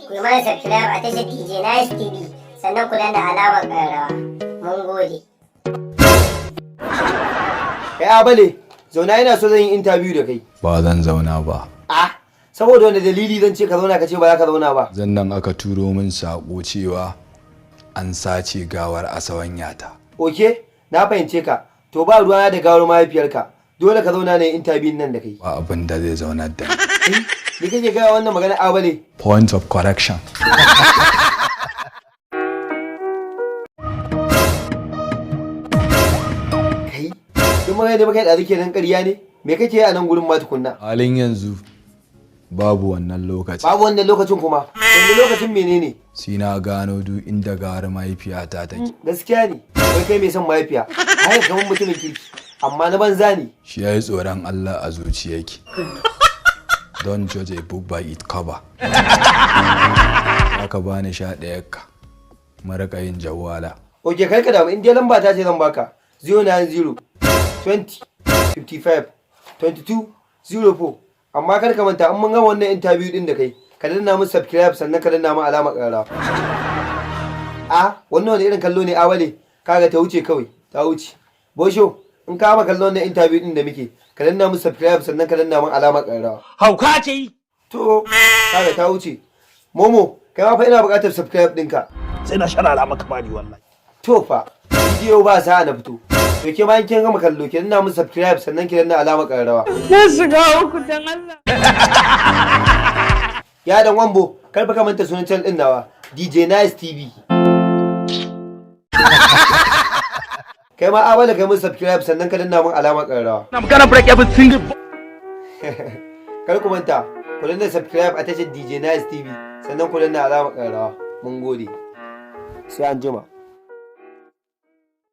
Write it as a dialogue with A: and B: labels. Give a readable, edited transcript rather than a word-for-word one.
A: ku yi mana subscribe a tashar DJ Nice TV sannan ku danna alamar ƙararrawa. Mun gode.
B: Kai Abale, zauna ina so zan yi interview da kai.
C: Ba zan zauna ba.
B: Saboda wanda dalili zan ce ka zauna ka ce ba za ka zauna ba.
C: Zan nan aka turo min sako cewa an sace gawar asawanyata.
B: Oke, na fahimce ka. To ba ruwana da gawar mahaifiyarka. Dole ka zauna ne interview nan da kai.
C: Ba abin da zai zauna da ni.
B: Ni kake gaya wannan magana Abale?
C: Point of correction.
B: Kai, duk magana da baka yi ɗazu kenan ƙarya ne? Me kake yi a nan gurin ma tukunna?
C: Halin yanzu babu wannan lokaci.
B: Babu wannan lokacin kuma. Wanda lokacin menene?
C: Sai na gano duk inda gawar mahaifiyata take.
B: Gaskiya ne. Wai kai mai son mahaifiya. Haka kamar mutumin kirki. Amma na banza ne.
C: Shi yayi tsoron Allah a zuciyarki. Don't judge a book by its cover. Aka bani 11 ka. Maraka yin jawala.
B: Oke, kai ka damu in dai lamba ta ce zan baka. 090 20 55 22 04. Amma kar ka manta in mun gama wannan interview din da kai, ka danna mu subscribe sannan ka danna mu alamar ƙararrawa. Wannan wani irin kallo ne Abale? Kaga ta wuce kawai, ta wuce. Bosho, in ka ma kallon wannan interview din da muke, ka danna mu subscribe sannan ka danna mu alamar ƙararrawa.
D: Hauka ce yi.
B: To, kaga ta wuce. Momo, kai ma fa ina buƙatar subscribe ɗinka.
D: Sai na sharara maka bani wallahi.
B: To fa, bidiyo ba sa'a na fito. To ke bayan kin gama kallo, ki danna mu subscribe sannan ki danna alamar ƙararrawa.
E: Na shiga uku dan Allah.
B: Ya dan Wambo, kar fa ka manta sunan channel din nawa, DJ Nice TV. Kai ma Abale kai mun subscribe sannan ka danna mun alamar ƙararrawa.
D: I'm gonna break every single.
B: Kar ku manta, ku danna subscribe a tashar DJ Nice TV sannan ku danna alamar ƙararrawa. Mun gode. Sai an jima.